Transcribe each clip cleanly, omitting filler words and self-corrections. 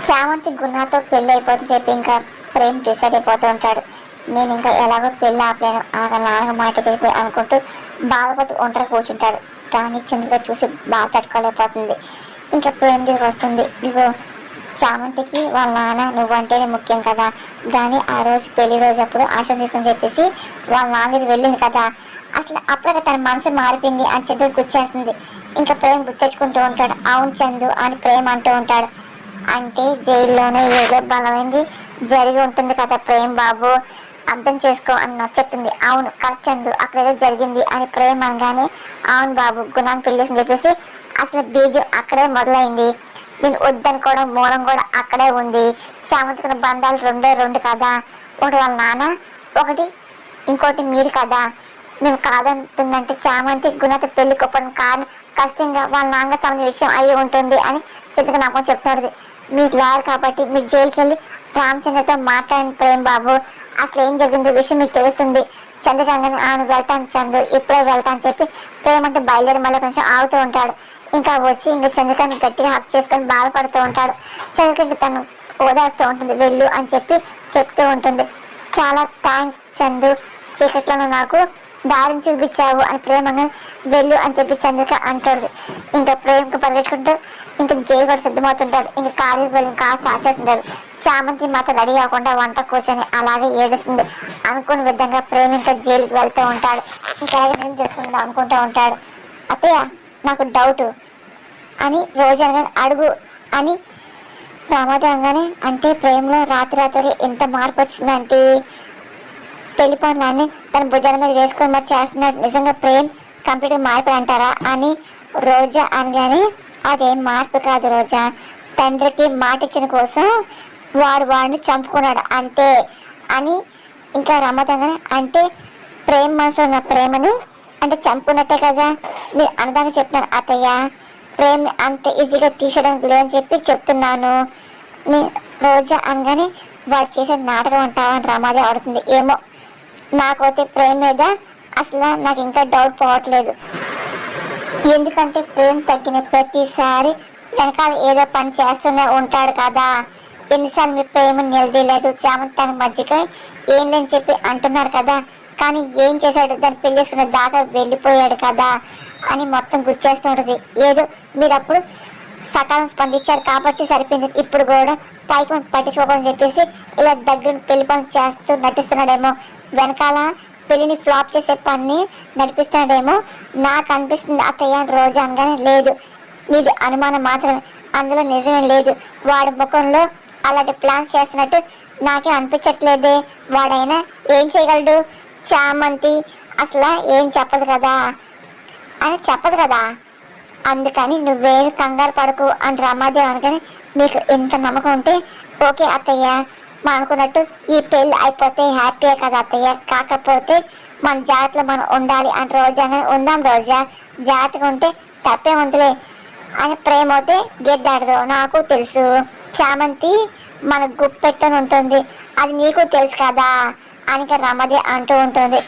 చామంతి గున్నాతో పెళ్ళి అయిపోతుంది చెప్పి ఇంకా ప్రేమ్ డిసైడ్ అయిపోతూ ఉంటాడు. నేను ఇంకా ఎలాగో పెళ్ళి ఆపలేను, నాన్న మాట చెప్పి అనుకుంటూ బాధపడి ఒంటరి కూర్చుంటాడు. కానీ చంద్రిక చూసి బాధ తట్టుకోలేకపోతుంది. ఇంకా ప్రేమ్ దగ్గర వస్తుంది. ఇగో చామంతికి వాళ్ళ నాన్న నువ్వంటేనే ముఖ్యం కదా, కానీ ఆ రోజు పెళ్లి రోజు అప్పుడు ఆశ్రమం తీసుకుని చెప్పేసి వాళ్ళ నాన్న దగ్గర వెళ్ళింది కదా, అసలు అప్పుడే తన మనసు మారిపోయింది అని చంద్ర గుర్చేస్తుంది. ఇంకా ప్రేమ్ గుర్తెచ్చుకుంటూ ఉంటాడు. అవును చందు అని ప్రేమ్ అంటూ ఉంటాడు. అంటే జైల్లోనే ఏదో బలమైంది జరిగి ఉంటుంది కదా ప్రేమ్ బాబు, అర్థం చేసుకో అని నచ్చెప్పింది. అవును కరెక్ట్ చందు, అక్కడ ఏదో జరిగింది అని ప్రేమ్ అనగానే అవును బాబు గుణాన్ని పెళ్ళేసి చెప్పేసి అసలు బీజం అక్కడే మొదలైంది. నేను వద్దనుకోవడం మూలం కూడా అక్కడే ఉంది. చామంతికున్న బంధాలు రెండే రెండు కదా, ఒకటి వాళ్ళ నాన్న, ఒకటి ఇంకోటి మీరు కదా. మేము కాదంటుందంటే చామంతి గుణతో పెళ్లి కొప్పడం కానీ ఖచ్చితంగా వాళ్ళ నాన్న సంబంధించిన విషయం అయ్యి ఉంటుంది అని చంద్రక నాకు చెప్తాడు. మీరు లాయర్ కాబట్టి మీరు జైలుకి వెళ్ళి రామచంద్రతో మాట్లాడిన ప్రేమ్ బాబు అసలు ఏం జరిగిందో విషయం మీకు తెలుస్తుంది. చంద్రకంగానే ఆయన వెళ్తాను చంద్రు ఇప్పుడే వెళ్తాను చెప్పి ప్రేమ అంటే బయలుదేరి మళ్ళీ కొంచెం ఆగుతూ ఉంటాడు. ఇంకా వచ్చి ఇంకా చంద్రకాన్ని గట్టిగా హక్ చేసుకొని బాధపడుతూ ఉంటాడు. చంద్రకకి తను ఓదార్స్తూ ఉంటుంది. వెళ్ళు అని చెప్పి చెప్తూ ఉంటుంది. చాలా థ్యాంక్స్ చందు, చీకట్లోనే నాకు దారిని చూపించావు అని ప్రేమగా వెళ్ళు అని చెప్పి చంద్రిక అంటాడు. ఇంకా ప్రేమకు పరిగెట్టుకుంటూ ఇంకా జైలు కూడా సిద్ధమవుతుంటాడు. ఇంకా కాలేజీకి వెళ్ళి కార్ స్టార్ట్ చేస్తుంటాడు. చామంతి మాత్రం రెడీ అవ్వకుండా వంట కూర్చొని అలాగే ఏడుస్తుంది. అనుకున్న విధంగా ప్రేమ ఇంకా జైలుకి వెళ్తూ ఉంటాడు. ఇంకా అలాగే నేను చేసుకుంటా అనుకుంటూ ఉంటాడు. అత్తయ్య నాకు డౌట్ అని రోజు అనగానే అడుగు అని రామోదరంగానే అంటే ప్రేమలో రాత్రి ఎంత మార్పు వచ్చిందంటే పెళ్లి పనులన్నీ తన భుజాల మీద వేసుకొని మరి చేస్తున్నాడు. నిజంగా ప్రేమ్ కంప్లీట్గా మారిపోయి అంటారా అని రోజా అనగానే అదేం మార్పు కాదు రోజా, తండ్రికి మాట ఇచ్చిన కోసం వాడిని చంపుకున్నాడు అంతే అని ఇంకా రమ్మతంగానే అంటే ప్రేమ మనసులో ఉన్న ప్రేమని అంటే చంపుకున్నట్టే కదా మీరు అనదాన్ని చెప్తున్నాను అత్తయ్య, ప్రేమ అంత ఈజీగా తీసేయడానికి లేదని చెప్పి చెప్తున్నాను. రోజా అనగానే వాడు చేసే నాటకం అంటావని రమాదే ఆడుతుంది. ఏమో నాకైతే ప్రేమ మీద అసలు నాకు ఇంకా డౌట్ పోవట్లేదు. ఎందుకంటే ప్రేమ తగ్గిన ప్రతిసారి వెనకాల ఏదో పని చేస్తూనే ఉంటాడు కదా. ఎన్నిసార్లు మీ ప్రేమను నిలదీయలేదు, చామంతి తన మధ్యకి ఏం లేని చెప్పి అంటున్నారు కదా, కానీ ఏం చేశాడు, దాన్ని పెళ్లి చేసుకునే దాకా వెళ్ళిపోయాడు కదా అని మొత్తం గుర్చేస్తూ ఉంటుంది. ఏదో మీరు అప్పుడు సకాలం స్పందించారు కాబట్టి సరిపోయింది, ఇప్పుడు కూడా పైకి పట్టించుకోకని చెప్పేసి ఇలా దగ్గర పెళ్లి పనులు చేస్తూ నటిస్తున్నాడేమో, వెనకాల పెళ్లిని ఫ్లాప్ చేసే పని నడిపిస్తున్నాడేమో నాకు అనిపిస్తుంది అత్తయ్య. రోజు అనగానే లేదు, మీది అనుమానం మాత్రమే, అందులో నిజమే లేదు. వాడి ముఖంలో అలాంటి ప్లాన్స్ చేస్తున్నట్టు నాకే అనిపించట్లేదే. వాడైనా ఏం చేయగలడు, చామంతి అసలు ఏం చెప్పదు కదా అని చెప్పదు కదా, అందుకని నువ్వేమి కంగారు పడకు అని రమాదేవి అనగానే మీకు ఎంత నమ్మకం ఉంటే ఓకే అత్తయ్య, మా అనుకున్నట్టు ఈ పెళ్ళి అయిపోతే హ్యాపీయే కదా అత్తయ్య, కాకపోతే మన జాగ్రత్తలో మనం ఉండాలి అని రోజా ఉందాం రోజా, జాగ్రత్తగా ఉంటే తప్పే ఉందిలే అని ప్రేమ అయితే గెడ్డాడదు నాకు తెలుసు. చామంతి మన గుప్పెట్టని ఉంటుంది అది నీకు తెలుసు కదా అని రమదే అంటూ ఉంటుంది.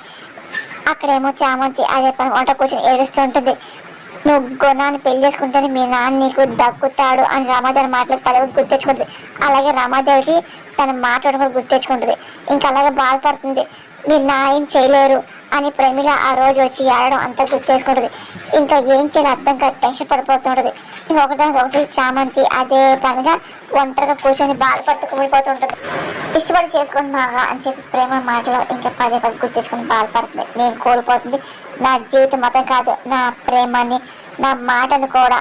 అక్కడేమో చామంతి అదే పని వంట కూర్చొని ఏడుస్తూ ఉంటుంది. నువ్వు గుణాన్ని పెళ్లి చేసుకుంటేనే మీ నాన్న నీకు దక్కుతాడు అని రమాదేవి మాటలు పదవి గుర్తెచ్చుకుంటుంది. అలాగే రమాదేవికి తన మాట్లాడు కూడా గుర్తెచ్చుకుంటుంది. ఇంకా అలాగే బాధపడుతుంది, మీరు నా ఏం చేయలేరు అని ప్రమిళ ఆ రోజు వచ్చి ఏడడం అంతా గుర్తేసుకుంటుంది. ఇంకా ఏం చేయాలి అర్థం కాదు, టెన్షన్ పడిపోతుంటుంది. ఒకటి చామంతి అదే పనిగా ఒంటరిగా కూర్చొని బాధపడుతూ కుమిలిపోతూ ఉంటుంది. ఇష్టపడి చేసుకుంటున్నాగా అని చెప్పి ప్రేమ మాటలో ఇంకా పదే గుర్తించుకొని బాధపడుతుంది. నేను కోల్పోతుంది నా జీవితం మొత్తం కాదు, నా ప్రేమని నా మాటను కూడా,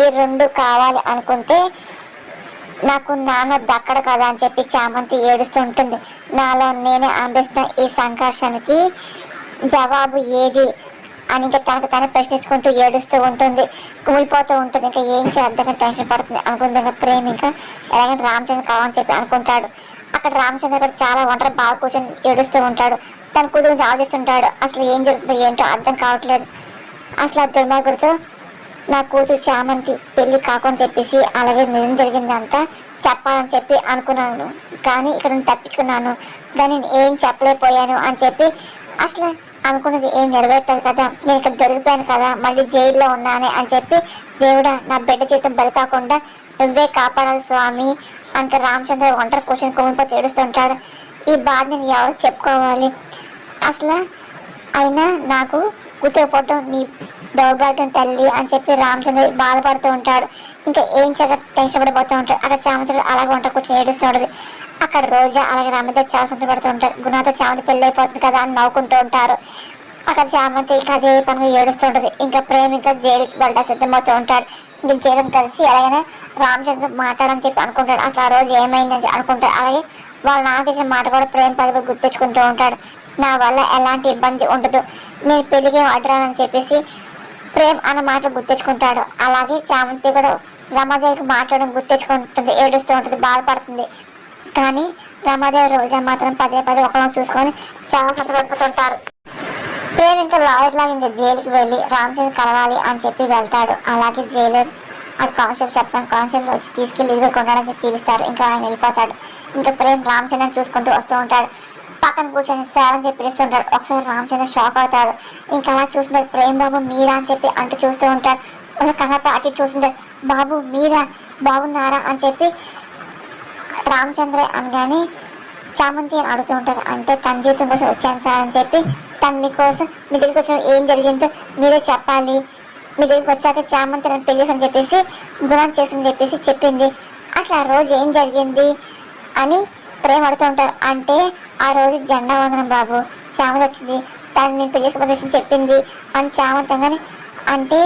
ఈ రెండు కావాలి అనుకుంటే నాకు నాన్న దక్కడు కదా అని చెప్పి చామంతి ఏడుస్తూ ఉంటుంది. నాలో నేనే అనిపిస్తున్న ఈ సంఘర్షణకి జవాబు ఏది అని ఇంకా తనకు తను ప్రశ్నించుకుంటూ ఏడుస్తూ ఉంటుంది, కుమిలిపోతూ ఉంటుంది. ఇంకా ఏం చేద్దాం టెన్షన్ పడుతుంది అనుకుంది. ఇంకా ప్రేమ ఇంకా ఎలాగైనా రామచంద్ర కావాలని చెప్పి అనుకుంటాడు. అక్కడ రామచంద్ర కూడా చాలా ఒంటరి బాగా కూర్చొని ఏడుస్తూ ఉంటాడు. తన కూతురు గురించి ఆలోచిస్తుంటాడు. అసలు ఏం జరుగుతుందో ఏంటో అర్థం కావట్లేదు. అసలు ఆ దుర్మార్గుడితో నా కూతురు చామంతి పెళ్లి కాకుండా చెప్పేసి అలాగే నిజం జరిగిందంతా చెప్పాలని చెప్పి అనుకున్నాను, కానీ ఇక్కడ తప్పించుకున్నాను, కానీ నేను ఏం చెప్పలేకపోయాను అని చెప్పి అసలు అనుకున్నది ఏం నెరవేర్తది కదా, నేను ఇక్కడ దొరికిపోయాను కదా, మళ్ళీ జైల్లో ఉన్నానే అని చెప్పి దేవుడా నా బిడ్డ జీవితం బలి కాకుండా నువ్వే కాపాడాలి స్వామి అంటే రామచంద్ర ఒంటరి కూర్చొని కుమిలిపోతే ఏడుస్తుంటాడు. ఈ బాధ నేను ఎవరికి చెప్పుకోవాలి అసలు, అయినా నాకు గుర్తుకుపోవటం నీ దౌర్భాగ్యం తల్లి అని చెప్పి రామచంద్ర బాధపడుతూ ఉంటాడు. ఇంకా ఏం టెన్షన్ పడిపోతూ ఉంటాడు. అక్కడ చామంతుడు అలాగే ఒంటరి కూర్చొని ఏడుస్తూ ఉంటుంది. అక్కడ రోజా అలాగే రామతో చాలా సంతపడుతూ ఉంటారు. గుణాతో చామంతి పెళ్ళి అయిపోతుంది కదా అని నవ్వుకుంటూ ఉంటారు. అక్కడ చామంతి ఇంకా అదే పనిగా ఏడుస్తూ ఉంటుంది. ఇంకా ప్రేమ ఇంకా జైలుకి వెళ్ళ సిద్ధమవుతూ ఉంటాడు. ఇంక జైలు కలిసి అలాగనే రామచంద్ర మాట్లాడని చెప్పి అనుకుంటాడు. అసలు ఆ రోజు ఏమైందని అనుకుంటాడు. అలాగే వాళ్ళ నాన్న ఇచ్చిన మాట కూడా ప్రేమ పదవి గుర్తించుకుంటూ ఉంటాడు. నా వల్ల ఎలాంటి ఇబ్బంది ఉండదు, నేను పెళ్లికి అడ్రానని చెప్పేసి ప్రేమ్ అన్న మాటలు గుర్తించుకుంటాడు. అలాగే చామంతి కూడా రమాదేవికి మాట్లాడడం గుర్తించుకుంటుంది, ఏడుస్తూ ఉంటుంది, బాధపడుతుంది. కానీ రమాదేవి రోజా మాత్రం పదే ఒకరిని చూసుకొని చాలా సంతోషపడిపోతుంటారు. ప్రేమ్ ఇంకా లాయర్ లాగా ఇంకా జైలుకి వెళ్ళి రామచంద్ర కలవాలి అని చెప్పి వెళ్తాడు. అలాగే జైలర్ ఆ కానిస్టేబుల్ చెప్పాను, కానిస్టేబుల్ వచ్చి తీసుకెళ్ళి ఇదిగో కొండని చెప్పి చూపిస్తారు. ఇంకా ఆయన వెళ్ళిపోతాడు. ఇంకా ప్రేమ్ రామచంద్రని చూసుకుంటూ వస్తూ ఉంటాడు. పక్కన కూర్చొని సార్ అని చెప్పి పిలుస్తుంటాడు. ఒకసారి రామచంద్ర షాక్ అవుతాడు. ఇంకా అలా చూస్తుంటాడు. ప్రేమ్ బాబు మీరా అని చెప్పి అంటూ చూస్తూ ఉంటాడు. ఒకసారి కంగారు అటు చూస్తుంటాడు. బాబు మీరా, బాగున్నారా అని చెప్పి రామచంద్ర అనగానే చామంతి అని అడుగుతూ ఉంటారు. అంటే తన జీవితం కోసం వచ్చాను సార్ అని చెప్పి, తను మీకోసం మీ దగ్గరికి వచ్చిన ఏం జరిగిందో మీరే చెప్పాలి, మీ దగ్గరికి వచ్చాక చామంతి నన్ను పెళ్ళి అని చెప్పేసి గుణం చేస్తుందని చెప్పేసి చెప్పింది. అసలు ఆ రోజు ఏం జరిగింది అని ప్రేమ అడుగుతూ ఉంటారు. అంటే ఆ రోజు జెండా వందనం బాబు, చామంతి వచ్చింది, తను నేను పెళ్లికి ప్రదర్శన చెప్పింది అని చామంతి అనగానే, అంటే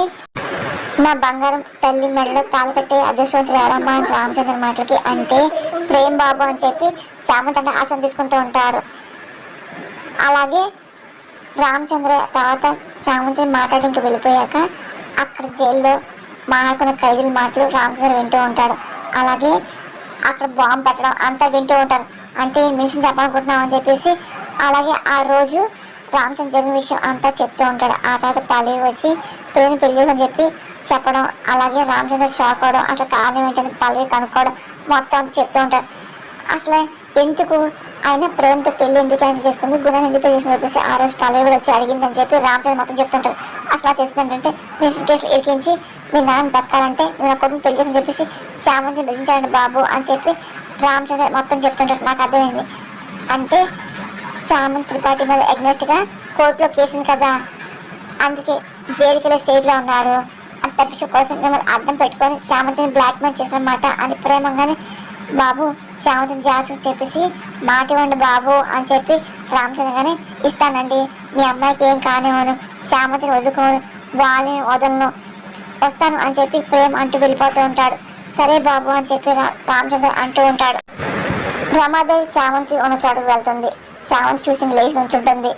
నా బంగారం తల్లి మెడలో తాళి కట్టే అదృష్టవంతులు ఎవరమ్మా అని రామచంద్ర మాటలకి అంటే ప్రేమ్ బాబు అని చెప్పి చామంతి అంటే ఆశం తీసుకుంటూ ఉంటారు. అలాగే రామచంద్ర తర్వాత చామంతి మాట్లాడి ఇంక వెళ్ళిపోయాక అక్కడ జైల్లో మాట్లాడుకున్న ఖైదీల మాటలు రామచంద్ర వింటూ ఉంటాడు. అలాగే అక్కడ బాంబు పెట్టడం అంతా వింటూ ఉంటారు. అంటే మిషన్ చెప్పాలనుకుంటున్నాం అని చెప్పేసి అలాగే ఆ రోజు రామచంద్ర జరిగిన విషయం అంతా చెప్తూ ఉంటాడు. ఆ తర్వాత పల్లవి వచ్చి ప్రేమ పెళ్లి అని చెప్పి చెప్పడం, అలాగే రామచంద్ర షాక్ అవడం, అసలు కారణం ఏంటని పల్లవి కనుక్కోవడం మొత్తం అంతా చెప్తూ ఉంటాడు. అసలు ఎందుకు ఆయన ప్రేమతో పెళ్లి ఎందుకు ఆయన చేసుకుంది, గుణాన్ని ఎందుకు పెళ్లి చేసుకుని చెప్పేసి ఆ రోజు పల్లవి కూడా వచ్చి అడిగిందని చెప్పి రామచంద్ర మొత్తం చెప్తుంటాడు. అసలు తెలిసింది ఏంటంటే మిషన్ కేసులు ఇరికించి మీ నాన్న బతకాలంటే మీరు నా కొడుకు పెళ్లి చేసుకుని చెప్పేసి చామంతి భరించండి బాబు అని చెప్పి రామచంద్ర మొత్తం చెప్తుంటాడు. నాకు అర్థమైంది, అంటే చామంతి త్రిపాఠి మీద అగ్నెస్ట్గా కోర్టులో కేసింది కదా, అందుకే జైలుకి వెళ్ళే స్టేజ్లో ఉన్నారు అని తప్పించే కోసం మిమ్మల్ని అర్థం పెట్టుకొని చామంతిని బ్లాక్మెయిల్ చేశారన్నమాట అని ప్రేమంగానే బాబు చామంతిని జాగ్రత్త చెప్పేసి మాట ఇవ్వండి బాబు అని చెప్పి రామచంద్రగానే ఇస్తానండి, మీ అమ్మాయికి ఏం కానివ్వను, చామంతిని వదులుకోను, వాళ్ళని వదలను, వస్తాను అని చెప్పి ప్రేమ అంటూ వెళ్ళిపోతూ ఉంటాడు. సరే బాబు అని చెప్పి రామచంద్ర అంటూ ఉంటాడు. రమాదేవి చామంతి ఉన్న చోటుకు వెళ్తుంది. చామంతి చూసి లేచి ఉంచుంటుంది.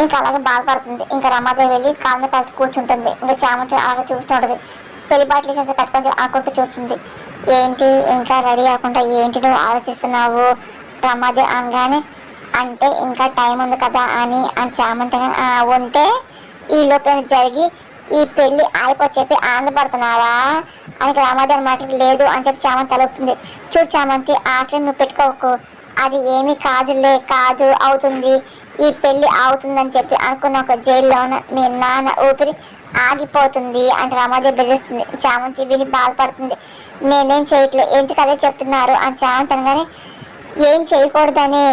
ఇంకా అలాగే బాధపడుతుంది. ఇంకా రమాదేవి వెళ్ళి కాళ్ళని కలిసి కూర్చుంటుంది. ఇంకా చామంతి అలాగే చూస్తుంటుంది. పెళ్లి బాటలు చేసి కట్టుకొని ఆకుంటూ చూస్తుంది. ఏంటి ఇంకా రెడీ అవ్వకుండా ఏంటి నువ్వు ఆలోచిస్తున్నావు రమాదేవి అనగానే, అంటే ఇంకా టైం ఉంది కదా అని చామంతి ఉంటే ఈ లోపల జరిగి ఈ పెళ్లి ఆగిపో చెప్పి ఆనందపడుతున్నావా అని రామాదేవి మాట లేదు అని చెప్పి చామంతి తలుపుతుంది. చూడు చామంతి ఆశలు నువ్వు పెట్టుకోకు, అది ఏమీ కాదులే, కాదు అవుతుంది, ఈ పెళ్లి అవుతుందని చెప్పి అనుకున్న ఒక జైల్లో ఉన్న మీ నాన్న ఊపిరి ఆగిపోతుంది అని రామాదేవి బెదిరిస్తుంది. చామంతి విని బాధపడుతుంది. నేనేం చేయట్లేదు, ఎందుకు అదే చెప్తున్నారు అని చామంతి అనగానే, ఏం చేయకూడదని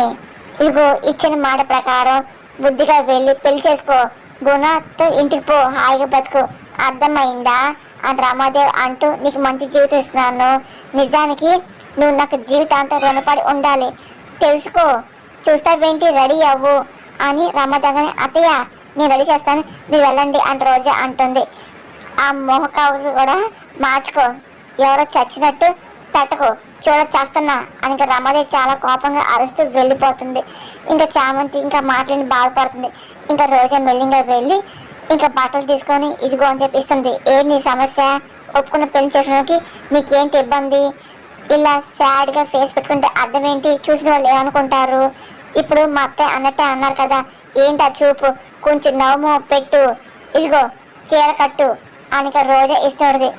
ఇగో ఇచ్చిన మాట ప్రకారం బుద్ధిగా వెళ్ళి పెళ్లి చేసుకో, గుణతో ఇంటికి పో, హాయిగా బతుకు, అర్థమైందా అని రామాదేవి అంటూ నీకు మంచి జీవితం ఇస్తున్నాను, నిజానికి నువ్వు నాకు జీవితాంతం రుణపడి ఉండాలి, తెలుసుకో, చూస్తావేంటి రెడీ అవ్వు అని రమాదేవి అత్తయ్య నేను రెడీ చేస్తాను మీరు వెళ్ళండి అని రోజా అంటుంది. ఆ మోహకావు కూడా మార్చుకో, ఎవరో చచ్చినట్టు పెట్టకు, చేస్తున్నా అని ఇంకా రమాదేవి చాలా కోపంగా అరుస్తూ వెళ్ళిపోతుంది. ఇంకా చామంతి ఇంకా మాటలని బాధపడుతుంది. ఇంకా రోజా మెల్లింగా వెళ్ళి ఇంకా బట్టలు తీసుకొని ఇదిగో అని చెప్పిస్తుంది. ఏంటి నీ సమస్య, ఒప్పుకున్న పెళ్లి చేసుకోవడానికి నీకేంటి ఇబ్బంది, ఇలా సాడ్గా ఫేస్ పెట్టుకుంటే అర్థం ఏంటి, చూసిన వాళ్ళు ఏమనుకుంటారు, ఇప్పుడు మా అత్తయ్య అన్నట్టే అన్నారు కదా, ఏంటి ఆ చూపు, కొంచెం నవ్వు పెట్టు, ఇదిగో చీర కట్టు అని రోజా ఇస్తుంది.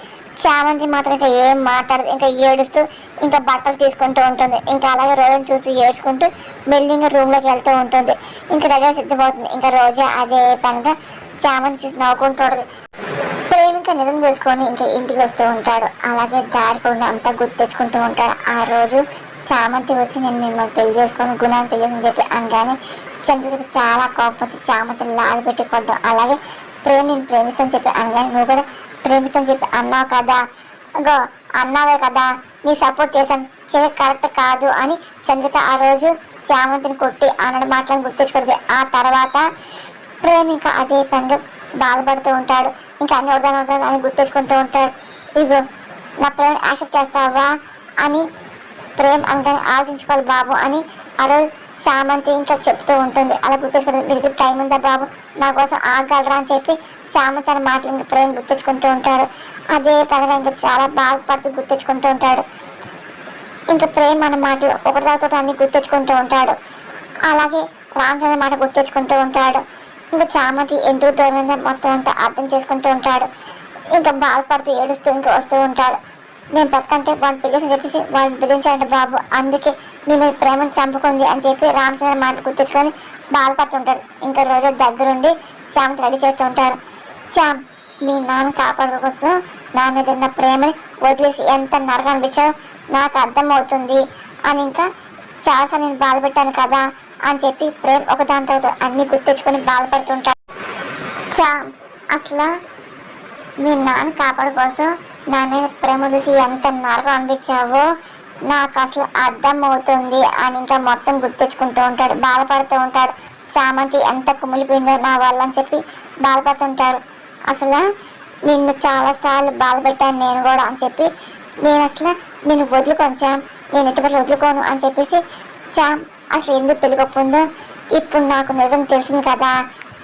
చామంతి మాత్రం ఇంకా ఏం మాట్లాడదు, ఇంకా ఏడుస్తూ ఇంకా బట్టలు తీసుకుంటూ ఉంటుంది. ఇంకా అలాగే రోజును చూసి ఏడ్చుకుంటూ మెల్లిగా రూమ్లోకి వెళ్తూ ఉంటుంది. ఇంకా రెడీ సిద్ధమవుతుంది. ఇంకా రోజా అదే పనిగా చామంతి చూసి నవ్వుకుంటుంది. ప్రేమిక నిజం చేసుకొని ఇంకా ఇంటికి వస్తూ ఉంటాడు. అలాగే దారికుండా అంతా గుర్తు తెచ్చుకుంటూ ఉంటాడు. ఆ రోజు చామంతి వచ్చి నేను మిమ్మల్ని పెళ్లి చేసుకొని గుణాన్ని పెళ్లి అని చెప్పి అనగానే చంద్రుడికి చాలా కోపం చామంతిని లాగి పెట్టి కొట్టడం. అలాగే ప్రేమ నేను ప్రేమిస్తాను చెప్పి అనగానే నువ్వు కూడా ప్రేమిస్తాను చెప్పి అన్నావు కదా, గో అన్నావే కదా, నీ సపోర్ట్ చేశాను కరెక్ట్ కాదు అని చంద్రిక ఆ రోజు చామంతిని కొట్టి అన్నడు మాటలను గుర్తించుకుంటుంది. ఆ తర్వాత ప్రేమ ఇంకా అదే పనిగా బాధపడుతూ ఉంటాడు. ఇంకా అన్ని వద్దాను అని గుర్తించుకుంటూ ఉంటాడు. ఇగో నా ప్రేమ యాక్సెప్ట్ చేస్తావా అని ప్రేమ అందుకని ఆలోచించుకోవాలి బాబు అని ఆ రోజు చామంతి ఇంకా చెప్తూ ఉంటుంది. అలా గుర్తించుకుంటుంది. మీకు టైం ఉందా బాబు, నా కోసం ఆగలరా అని చెప్పి చామంతి అనే మాటలు ఇంకా ప్రేమ గుర్తించుకుంటూ ఉంటాడు. అదే పనిగా ఇంకా చాలా బాధపడుతూ గుర్తించుకుంటూ ఉంటాడు. ఇంకా ప్రేమ అన్న మాటలు ఒకరితో అన్ని గుర్తించుకుంటూ ఉంటాడు. అలాగే రామచంద్ర మాట గుర్తించుకుంటూ ఉంటాడు. ఇంకా చామంతి ఎందుకు దూరమైందో మొత్తం అంతా అర్థం చేసుకుంటూ ఉంటాడు. ఇంకా బాధపడుతూ ఏడుస్తూ ఇంకా వస్తూ ఉంటాడు. నేను బతకంటే వాడిని పిల్లలు చెప్పేసి వాడిని బెదిరించాలంటే బాబు, అందుకే నీ మీద ప్రేమను చంపుకుంది అని చెప్పి రామచంద్ర మాట గుర్తించుకొని బాధపడుతుంటాడు. ఇంకా రోజు దగ్గరుండి చామంతి రెడీ చేస్తూ ఉంటారు. చామ్, మీ నాన్న కాపాడు కోసం నా మీద ఉన్న ప్రేమని వదిలేసి ఎంత నరకం అనిపించావు నాకు అర్థమవుతుంది అని ఇంకా చాలాసార్లు నేను బాధపెట్టాను కదా అని చెప్పి ప్రేమ ఒకదాని తర్వాత అన్ని గుర్తించుకొని బాధపడుతుంటాడు. చామ్, అసలు మీ నాన్న కాపాడు కోసం నా మీద ప్రేమ చూసి ఎంత నరకం అనిపించావో నాకు అసలు అర్థం అవుతుంది అని ఇంకా మొత్తం గుర్తించుకుంటూ ఉంటాడు, బాధపడుతూ ఉంటాడు. చామంతి ఎంత కుమిలిపోయిందో నా వల్ల అని చెప్పి బాధపడుతుంటాడు. అసలు నిన్ను చాలాసార్లు బాధపెట్టాను నేను కూడా అని చెప్పి నేను అసలు నేను వదులుకోను చామ్, నేను ఎటువంటి వదులుకోను అని చెప్పేసి చామ్ అసలు ఎందుకు పెళ్ళికొప్పుందో ఇప్పుడు నాకు నిజం తెలిసింది కదా,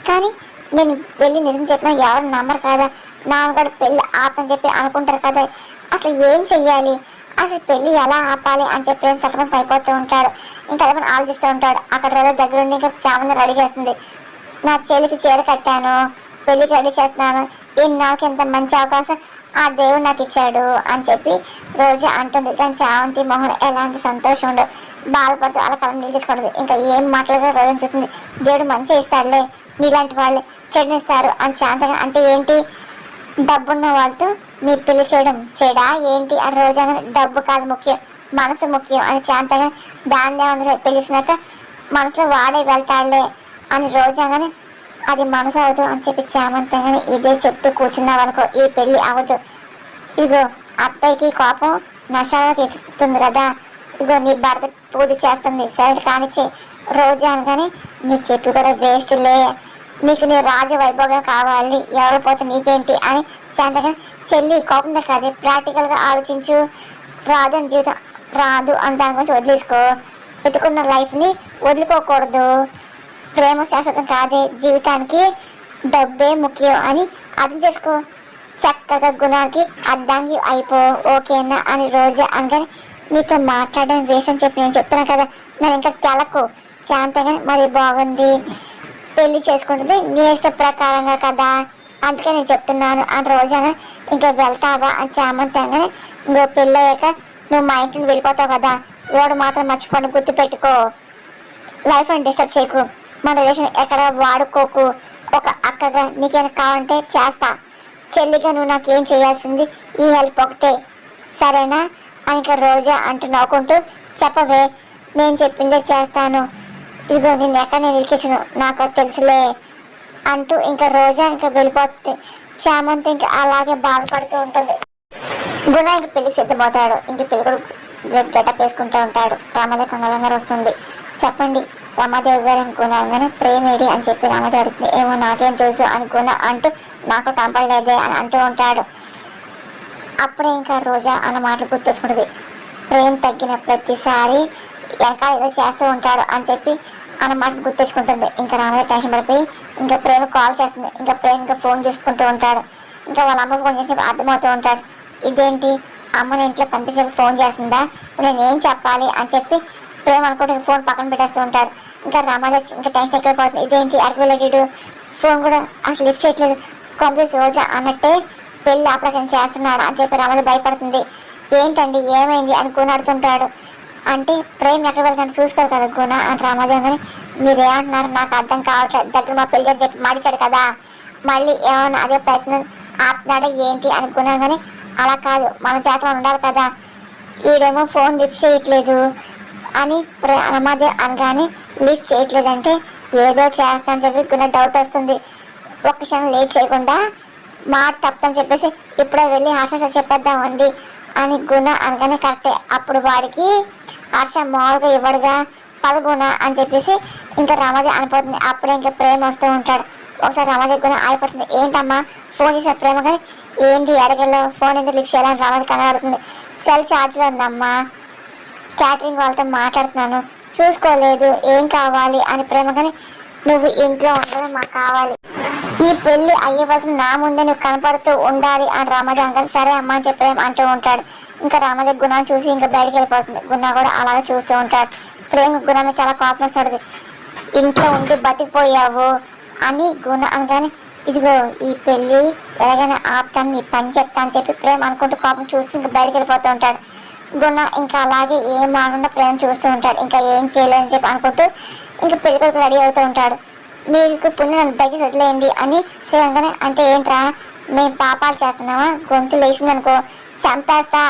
కానీ నేను వెళ్ళి నిజం చెప్పినా ఎవరు నమ్మరు కదా, నాన్న కూడా పెళ్ళి ఆపని చెప్పి అనుకుంటారు కదా, అసలు ఏం చెయ్యాలి, అసలు పెళ్ళి ఎలా ఆపాలి అని చెప్పి ఏం సతమతం అయిపోతూ ఉంటాడు. ఇంకా అదే ఆలోచిస్తూ ఉంటాడు. అక్కడ రోజు దగ్గర ఉండి ఇంకా చామంది రెడీ చేస్తుంది. నా చెల్లికి చీర కట్టాను, పెళ్ళికి రెడీ చేస్తున్నాను, నాకు ఎంత మంచి అవకాశం ఆ దేవుడు నాకు ఇచ్చాడు అని చెప్పి రోజు అంటుంది. కానీ చామంతి మొహం ఎలాంటి సంతోషం ఉండదు, బాధపడుతూ అలా కలం నిలిచేసుకుంటుంది. ఇంకా ఏం మాటలుగా రోజు చూస్తుంది. దేవుడు మంచిగా ఇస్తాడులే, నీలాంటి వాళ్ళే చెడునిస్తారు అని చాంతగా అంటే ఏంటి, డబ్బున్న వాళ్ళతో మీరు పెళ్లి చేయడం చెడా ఏంటి అని రోజు డబ్బు కాదు ముఖ్యం, మనసు ముఖ్యం అని చాంతగా దాన్నే అందరూ పెళ్ళిసినాక మనసులో వాడే వెళ్తాడులే అని రోజాగానే అది మనసు అవదు అని చెప్పి చామంతంగానే ఇదే చెప్తూ కూర్చున్నావు అనుకో ఈ పెళ్ళి అవదు. ఇగో అత్తయ్యకి కోపం నశాలకి ఎక్కుతుంది కదా, ఇగో నీ భర్త పూజ చేస్తుంది సరే కానిచ్చే రోజు అనగానే నీ చెప్పి కూడా వేస్ట్లే, నీకు నీ రాజ వైభోగం కావాలి, ఎవరు పోతే నీకేంటి అని శాంతంగా చెల్లి కోపంతో కాదు ప్రాక్టికల్గా ఆలోచించు, రాదు అని జీవితం రాదు అని దాని గురించి వదిలేసుకో, పెట్టుకున్న లైఫ్ని వదులుకోకూడదు, ప్రేమ శాశ్వతం కాదే, జీవితానికి డబ్బే ముఖ్యం అని అర్థం చేసుకో, చక్కగా గుణానికి అర్ధాంగి అయిపో ఓకేనా అని రోజు అనగానే నీతో మాట్లాడడం వేస్ట్ అని చెప్పి నేను చెప్తున్నాను కదా, నేను ఇంకా కెలకు శాంతంగా మరి బాగుంది పెళ్లి చేసుకుంటుంది నీ ఇష్ట ప్రకారంగా కదా అందుకే నేను చెప్తున్నాను అని రోజాగా ఇంకా వెళ్తావా అని చామంతంగానే ఇంకో పెళ్ళి అయ్యాక నువ్వు మా ఇంటిని వెళ్ళిపోతావు కదా, రోడ్డు మాత్రం మర్చిపోండి గుర్తుపెట్టుకో, లైఫ్ని డిస్టర్బ్ చేయకు, మన రిలేషన్ ఎక్కడ వాడుకోకు, ఒక అక్కగా నీకేమైనా కావాలంటే చేస్తా, చెల్లిగా నువ్వు నాకేం చేయాల్సింది ఈ హెల్ప్ ఒకటే సరేనా అని ఇంకా రోజా అంటూ నవ్వుకుంటూ చెప్పవే నేను చెప్పిందే చేస్తాను, ఇదిగో నేను ఎక్కడ నేను ఇరికించను నాకు తెలుసులే అంటూ ఇంకా రోజా ఇంకా వెళ్ళిపోతుంది. చామంతి ఇంకా అలాగే బాధపడుతూ ఉంటుంది. గుణ ఇంక పెళ్లికి సిద్ధమవుతాడు. ఇంక పెళ్లి కూడా గెటప్ వేసుకుంటూ ఉంటాడు. రామాదేవి కంగళంగా వస్తుంది. చెప్పండి రామాదేవి గారు అనుకున్నాగానే ప్రేమేడి అని చెప్పి రామాదేవి అడుగుతుంది. ఏమో నాకేం తెలుసు అనుకున్నా అంటూ నాకు కంపలేదే అని అంటూ ఉంటాడు. అప్పుడే ఇంకా రోజా అన్న మాటలు గుర్తొచ్చుకుంటుంది. ప్రేమ తగ్గిన ప్రతిసారి ఇంకా ఏదో చేస్తూ ఉంటాడు అని చెప్పి అన్న మాట గుర్తొచ్చుకుంటుంది. ఇంకా రామాదేవి టెన్షన్ పడిపోయి ఇంకా ప్రేమ కాల్ చేస్తుంది. ఇంకా ప్రేమ ఇంకా ఫోన్ చూసుకుంటూ ఉంటాడు. ఇంకా వాళ్ళ అమ్మ ఫోన్ చేసి అర్థమవుతూ ఉంటాడు. ఇదేంటి అమ్మని ఇంట్లో కనిపించే ఫోన్ చేస్తుందా, నేను ఏం చెప్పాలి అని చెప్పి ప్రేమ అనుకుంటే ఫోన్ పక్కన పెట్టేస్తూ ఉంటాడు. ఇంకా రామాదేవి ఇంకా టెన్షన్ ఎక్కువైపోతుంది. ఇదేంటి అరకులడు ఫోన్ కూడా అసలు లిఫ్ట్ చేయట్లేదు, కాంప్లెక్స్ రోజా అన్నట్టే పెళ్ళి అప్పటికని చేస్తున్నాడు అని చెప్పి రమద భయపడుతుంది. ఏంటండి ఏమైంది అని గుణ అడుగుతుంటాడు. అంటే ప్రేమ్ ఎక్కడ వెళ్తాను చూసుకోరు కదా గుణ అని రమద కానీ మీరేమంటున్నారు నాకు అర్థం కావట్లేదు, దగ్గర మా పెళ్ళి అని చెప్పి మాడిచాడు కదా, మళ్ళీ ఏమన్నా అదే ప్రయత్నం ఆపుతున్నాడా ఏంటి అని గుణ కానీ అలా కాదు మన చేతలో ఉండాలి కదా, వీడేమో ఫోన్ లిఫ్ట్ చేయట్లేదు అని రమాదే అనగానే లిఫ్ట్ చేయట్లేదంటే ఏదో చేస్తానని చెప్పి గుణ డౌట్ వస్తుంది. ఒక్క క్షణం లేట్ చేయకుండా మాట తప్పని చెప్పేసి ఇప్పుడే వెళ్ళి హర్ష చెప్పేద్దామండి అని గుణ అనగానే కరెక్టే. అప్పుడు వాడికి హర్ష మామూలుగా ఇవ్వడుగా పదగుణ అని చెప్పేసి ఇంకా రమాదే అనిపోతుంది. అప్పుడే ఇంకా ప్రేమ వస్తూ ఉంటాడు. ఒకసారి రమాదే గుణ అయిపోతుంది. ఏంటమ్మా ఫోన్ చేసిన ప్రేమ కానీ ఏంటి అడగల్లో ఫోన్ ఎందుకు లిఫ్ట్ చేయాలని రమాదే కనబడుతుంది. సెల్ ఛార్జ్లో ఉందమ్మా, క్యాటరింగ్ వాళ్ళతో మాట్లాడుతున్నాను చూసుకోలేదు, ఏం కావాలి అని ప్రేమ కానీ నువ్వు ఇంట్లో ఉండడం మాకు కావాలి, ఈ పెళ్లి అయ్యే వరకు నా ముందే నువ్వు కనపడుతూ ఉండాలి అని రామదే అంటారు. సరే అమ్మ అని చెప్పి ప్రేమ అంటూ ఉంటాడు. ఇంకా రామదే గుణాన్ని చూసి ఇంకా బయటికి వెళ్ళిపోతుంది. గుణ కూడా అలాగే చూస్తూ ఉంటాడు. ప్రేమ గుణమే చాలా కోపం వస్తుంది. ఇంట్లో ఉండి బతికిపోయావు అని గుణ అనగానే ఇదిగో ఈ పెళ్ళి ఎలాగైనా ఆపుతాను నీ పని చెప్తా అని చెప్పి ప్రేమ అనుకుంటూ కోపం చూస్తూ ఇంకా బయటికి వెళ్ళిపోతూ ఉంటాడు. గుణ ఇంకా అలాగే ఏం మాకుండా ప్రేమ చూస్తూ ఉంటాడు. ఇంకా ఏం చేయలేని చెప్పి అనుకుంటూ ఇంకా పెళ్లి కొడుకు రెడీ అవుతూ ఉంటాడు. మీకు పుణ్యం నన్ను దయచేసి వదిలేయండి అని శ్రీరంగానే అంటే ఏంట్రా మేము పాపాలు చేస్తున్నావా, గొంతు లేచిందనుకో చంపేస్తా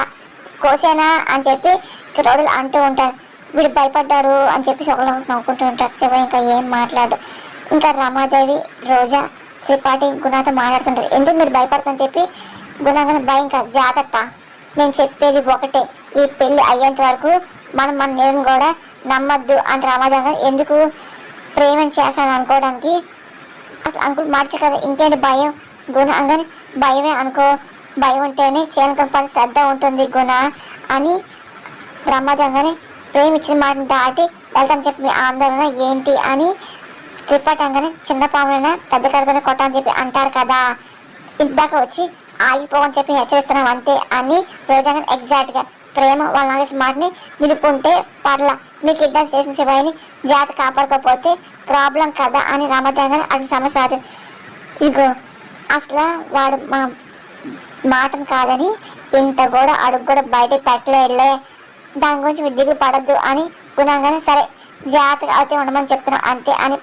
కోసేనా అని చెప్పి రోడ్లు అంటూ ఉంటారు. వీడు భయపడ్డారు అని చెప్పి ఒకళ్ళు నవ్వుకుంటూ ఉంటారు. శివ ఇంకా ఏం మాట్లాడు. ఇంకా రమాదేవి రోజా త్రిపాఠి గుణతో మాట్లాడుతుంటారు. ఎందుకు మీరు భయపడతారని చెప్పి గుణంగానే భయం కాదు జాగ్రత్త, నేను చెప్పేది ఒకటే, ఈ పెళ్ళి అయ్యేంత వరకు మన నేను కూడా నమ్మద్దు అని రమాదేవి ఎందుకు ప్రేమని చేస్తాను అనుకోవడానికి అసలు అనుకుని మార్చే కదా ఇంకేంటి భయం గుణ అనగానే భయమే అనుకో, భయం ఉంటేనే చేయనుకున్న పని శ్రద్ధ ఉంటుంది గుణ అని రమాదేవి ప్రేమ ఇచ్చిన మాటను దాటి వెళ్తాను చెప్పి మీ ఆందోళన ఏంటి అని త్రిపాఠి అనగానే చిన్న పాములైనా పెద్ద కడతనే కొట్టని చెప్పి అంటారు కదా, ఇందాక వచ్చి ఆగిపోవని చెప్పి హెచ్చరిస్తున్నాం అంతే అని రోజంగా ఎగ్జాక్ట్గా ప్రేమ వాళ్ళ నాలెడ్జ్ మాటని నిలుపుకుంటే పర్లా, మీ కిడ్నాప్ చేసిన శివాయిని జాగ్రత్త కాపాడుకోకపోతే ప్రాబ్లం కదా అని రామదేవన్ అటు సమస్య రాదు. ఇగో అసలు వాడు మా మాటను కాదని ఇంత కూడా అడుగు కూడా బయట పెట్టలేడులే, దాని గురించి మీరు దిగులు పడద్దు అని గుణంగానే సరే జాగ్రత్తగా అయితే ఉండమని చెప్తున్నాం అంతే అని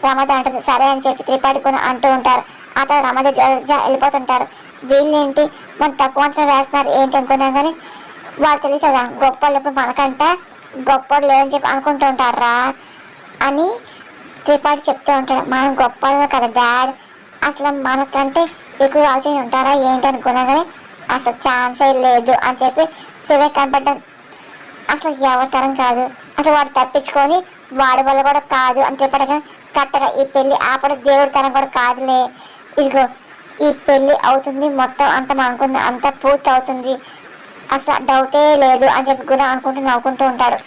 రమద అంటుంది. సరే అని చెప్పి త్రిపాఠి గుణ అంటూ ఉంటారు. ఆ తర్వాత రమద వెళ్ళిపోతుంటారు. వీళ్ళేంటి మన తక్కువ అంచనా వేస్తున్నారు ఏంటి అనుకున్నాం కానీ వాళ్ళు తెలియదు కదా గొప్ప వాళ్ళు ఎప్పుడు మనకంట గొప్ప లేదని చెప్పి అనుకుంటూ ఉంటారా అని త్రిపాఠి చెప్తూ ఉంటాడు. మనం గొప్ప వాళ్ళమే కదా డాడ్, అసలు మనకంటే ఎక్కువ ఆలోచన ఉంటారా ఏంటి అనుకున్నా కానీ అసలు ఛాన్సే లేదు అని చెప్పి శివే కనపడ్డం అసలు ఎవరి తరం కాదు, అసలు వాడు తప్పించుకొని వాడి వల్ల కూడా కాదు అని చెప్పడం కరెక్ట్గా ఈ పెళ్ళి ఆపడం దేవుడి తరం కూడా కాదులే, ఇదిగో ఈ పెళ్ళి అవుతుంది మొత్తం అంత మనం అనుకుంది అంతా పూర్తి అవుతుంది అసలు డౌటే లేదు అని చెప్పి కూడా అనుకుంటూ నవ్వుకుంటూ ఉంటాడు.